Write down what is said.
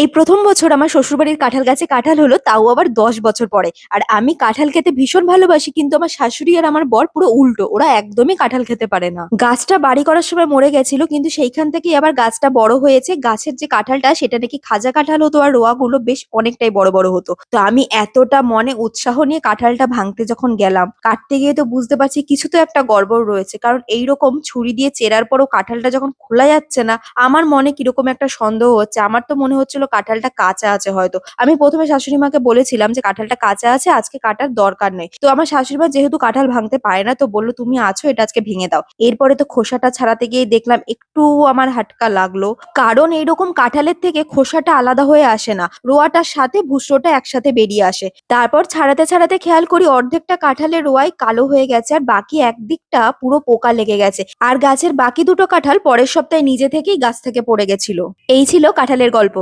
এই প্রথম বছর আমার শ্বশুরবাড়ির কাঁঠাল গাছে কাঁঠাল হলো, তাও আবার 10 বছর পরে। আর আমি কাঁঠাল খেতে ভীষণ ভালোবাসি, কিন্তু আমার শাশুড়ি আর আমার বর পুরো উল্টো, ওরা একদমই কাঁঠাল খেতে পারে না। গাছটা বাড়ি করার সময় মরে গেছিল, কিন্তু সেইখান থেকেই আবার গাছটা বড় হয়েছে। গাছের যে কাঁঠালটা সেটা নাকি খাজা কাঁঠাল হতো, আর রোয়াগুলো বেশ অনেকটাই বড় বড় হতো। তো আমি এতটা মনে উৎসাহ নিয়ে কাঁঠালটা ভাঙতে যখন গেলাম, কাটতে গিয়ে তো বুঝতে পারছি কিছু তো একটা গড়বড় রয়েছে, কারণ এইরকম ছুরি দিয়ে চেরার পরও কাঁঠালটা যখন খোলা যাচ্ছে না, আমার মনে কিরকম একটা সন্দেহ হচ্ছে। আমার তো মনে হচ্ছিল কাঁঠালটা কাঁচা আছে হয়তো। আমি প্রথমে শাশুড়ি মাকে বলেছিলাম যে কাঁঠালটা কাঁচা আছে, আজকে কাটার দরকার নেই। তো আমার শাশুড়ি মা যেহেতু কাঁঠাল ভাঙতে পারে না, তো বললো তুমি আছো, এটা আজকে ভেঙে দাও। এরপরে তো খোসাটা ছাড়াতে গিয়ে দেখলাম একটু আমার হাটকা লাগলো, কারণ এইরকম কাঁঠালের থেকে খোসাটা আলাদা হয়ে আসে না, রোয়াটার সাথে ভুসড়োটা একসাথে বেরিয়ে আসে। তারপর ছাড়াতে ছাড়াতে খেয়াল করি অর্ধেকটা কাঁঠালের রোয়াই কালো হয়ে গেছে, আর বাকি একদিকটা পুরো পোকা লেগে গেছে। আর গাছের বাকি দুটো কাঁঠাল পরের সপ্তাহে নিজে থেকেই গাছ থেকে পড়ে গেছিল। এই ছিল কাঁঠালের গল্প।